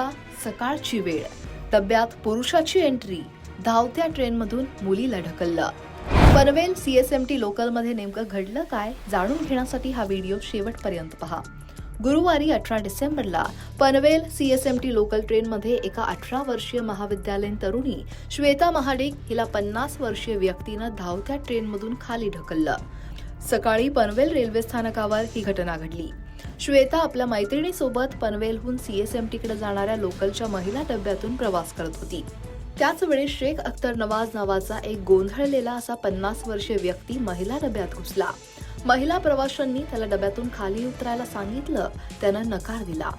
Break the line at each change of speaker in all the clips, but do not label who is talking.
बघा सकाळची वेळ, डब्यात पुरुषाची एंट्री, धावत्या ट्रेनमधून मुलीला ढकललं. पनवेल CSMT लोकलमध्ये नेमकं घडलं काय जाणून घेण्यासाठी हा व्हिडिओ शेवटपर्यंत पहा. गुरुवारी 18 डिसेंबरला पनवेल CSMT लोकल ट्रेनमध्ये एका 18 वर्षीय महाविद्यालयीन तरुणी श्वेता महाडिक हिला 50 वर्षीय व्यक्तीनं धावत्या ट्रेनमधून खाली ढकललं. सकाळी पनवेल रेल्वे स्थानकावर ही घटना घडली. श्वेता आपल्या मैत्रिणीसोबत पनवेलहून CSMTकडे जाणाऱ्या लोकलच्या महिला डब्यातून प्रवास करत होती. त्याच वेळी शेख अख्तर नवाज नावाचा एक गोंधळलेला असा 50 वर्षीय व्यक्ती महिला डब्यात घुसला. महिला प्रवाशांनी त्याला डब्यातून खाली उतरायला सांगितलं, त्यानं नकार दिला.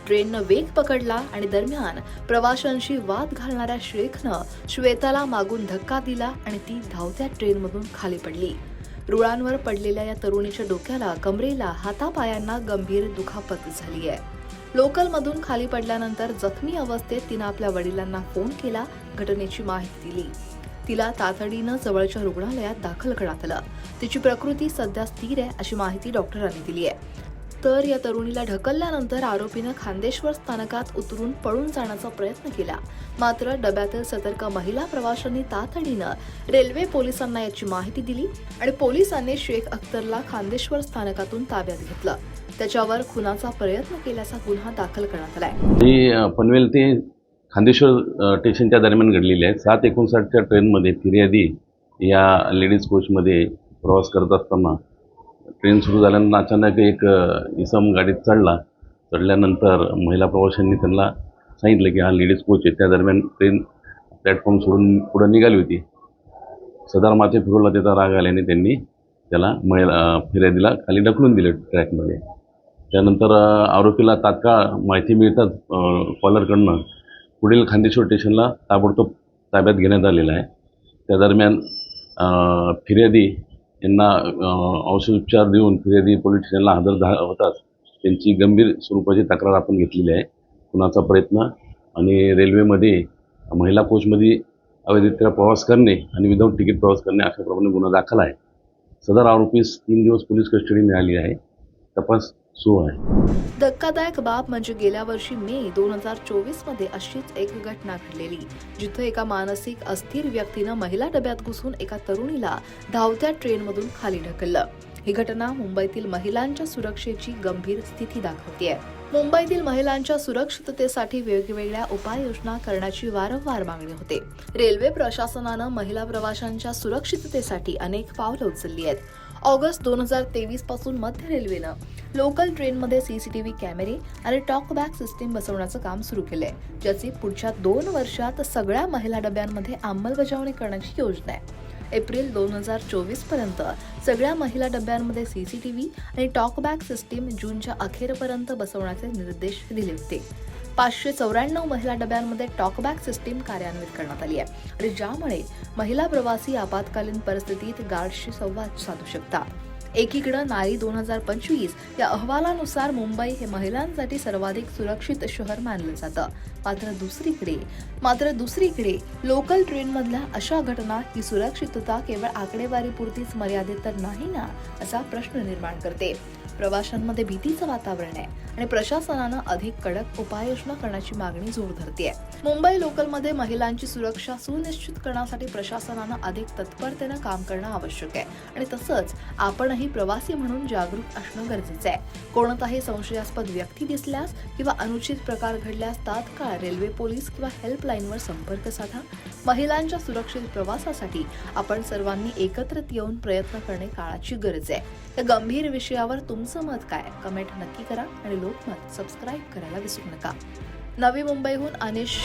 ट्रेननं वेग पकडला आणि दरम्यान प्रवाशांशी वाद घालणाऱ्या शेखनं श्वेताला मागून धक्का दिला आणि ती धावत्या ट्रेनमधून खाली पडली. रुळांवर पडलेल्या या तरुणीच्या डोक्याला, कमरेला, हातापायांना गंभीर दुखापत झाली आहे. लोकलमधून खाली पडल्यानंतर जखमी अवस्थेत तिनं आपल्या वडिलांना फोन केला, घटनेची माहिती दिली. तिला तातडीनं जवळच्या रुग्णालयात दाखल करण्यात आलं. तिची प्रकृती सध्या स्थिर आहे अशी माहिती डॉक्टरांनी दिली आहे. तर या तरुणीला ढकलल्यानंतर आरोपीनं खांदेश्वर स्थानकात उतरून पळून जाण्याचा प्रयत्न केला. मात्र डब्यातील सतर्क महिला प्रवाशांनी तातडीनं रेल्वे पोलिसांना याची माहिती दिली आणि पोलिसांनी शेख अख्तरला खांदेश्वर स्थानकातून ताब्यात घेतलं. त्याच्यावर खुनाचा प्रयत्न केल्याचा गुन्हा दाखल करण्यात आलाय.
ही पनवेल ते खांदेश्वर स्टेशनच्या दरम्यान घडलेली आहे. 7:59च्या ट्रेनमध्ये फिर्यादी या लेडीज कोचमध्ये प्रवास करत असताना ट्रेन सुरू झाल्यानंतर अचानक एक इसम गाडीत चढल्यानंतर महिला प्रवाशांनी त्यांना सांगितलं की हा लेडीज कोच आहे. त्या दरम्यान ट्रेन प्लॅटफॉर्म सोडून पुढे निघाली होती. सदर माथे फिरवला त्याचा राग आल्याने त्यांनी त्याला फिर्यादीला खाली ढकलून दिले ट्रॅकमध्ये. त्यानंतर आरोपीला तात्काळ माहिती मिळताच कॉलरकडनं पुढील खांदेश्वर स्टेशनला ताबडतोब ताब्यात घेण्यात आलेला आहे. त्या दरम्यान फिर्यादी यांना औषधोपचार देऊन फिर्यादी पोलीस स्टेशनला हजर होताच त्यांची गंभीर स्वरूपाची तक्रार आपण घेतलेली आहे. खुनाचा प्रयत्न आणि रेल्वेमध्ये महिला कोचमध्ये अवैधरित्या प्रवास करणे आणि विदाऊट तिकीट प्रवास करणे अशाप्रमाणे गुन्हा दाखल आहे. सदर आरोपीस 3 दिवस पोलीस कस्टडी मिळाली आहे. तपास सुरू आहे.
धक्कादायक बाब म्हणजे गेल्या वर्षी मे 2024 मध्ये अशीच एक घटना घडलेली, जिथे एका मानसिक अस्थिर व्यक्तीनं महिला डब्यात घुसून एका तरुणीला धावत्या ट्रेनमधून खाली ढकललं. ही घटना मुंबईतील महिलांच्या सुरक्षेची गंभीर स्थिती दाखवतेय. मुंबईतील महिलांच्या सुरक्षिततेसाठी वेगवेगळ्या उपाययोजना करण्याची वारंवार मागणी होते. रेल्वे प्रशासनानं महिला प्रवाशांच्या सुरक्षिततेसाठी अनेक पावलं उचलली आहेत. ऑगस्ट 2023 पासून मध्य रेल्वेनं लोकल ट्रेनमध्ये CCTV कॅमेरे आणि टॉकबॅक सिस्टीम बसवण्याचं काम सुरू केलंय, ज्याची पुढच्या 2 वर्षात सगळ्या महिला डब्यांमध्ये अंमलबजावणी करण्याची योजना आहे. एप्रिल 2024 पर्यंत सगळ्या महिला डब्यांमध्ये CCTV आणि टॉकबॅक सिस्टीम जूनच्या अखेरपर्यंत बसवण्याचे निर्देश दिले होते. 594 महिला डब्यांमध्ये टॉकबॅक सिस्टीम कार्यान्वित करण्यात आली आहे आणि ज्यामुळे महिला प्रवासी आपत्कालीन परिस्थितीत गार्डशी संवाद साधू शकतात. एकीकडे नारी 2025 या अहवालानुसार मुंबई हे महिलांसाठी सर्वाधिक सुरक्षित शहर मानलं जातं. मात्र दुसरीकडे लोकल ट्रेनमधल्या अशा घटना ही सुरक्षितता केवळ आकडेवारीपुरतीच मर्यादित तर नाही ना, असा प्रश्न निर्माण करते. प्रवाशांमध्ये भीतीचं वातावरण आहे आणि प्रशासनानं अधिक कडक उपाययोजना करण्याची मागणी जोर धरतेय. मुंबई लोकलमध्ये महिलांची सुरक्षा सुनिश्चित करण्यासाठी प्रशासनानं अधिक तत्परतेनं काम करणं आवश्यक आहे आणि तसंच आपणही प्रवासी म्हणून जागरूक असणं गरजेचं आहे. कोणताही संशयास्पद व्यक्ती दिसल्यास किंवा अनुचित प्रकार घडल्यास तात्काळ रेल्वे पोलीस किंवा हेल्पलाईनवर संपर्क साधा. महिलांच्या सुरक्षित प्रवासासाठी आपण सर्वांनी एकत्रित येऊन प्रयत्न करणे काळाची गरज आहे. या गंभीर विषयावर तुमचं मत काय? कमेंट नक्की करा आणि लोकमत सबस्क्राईब करायला विसरू नका. नवी मुंबईहून अनिश.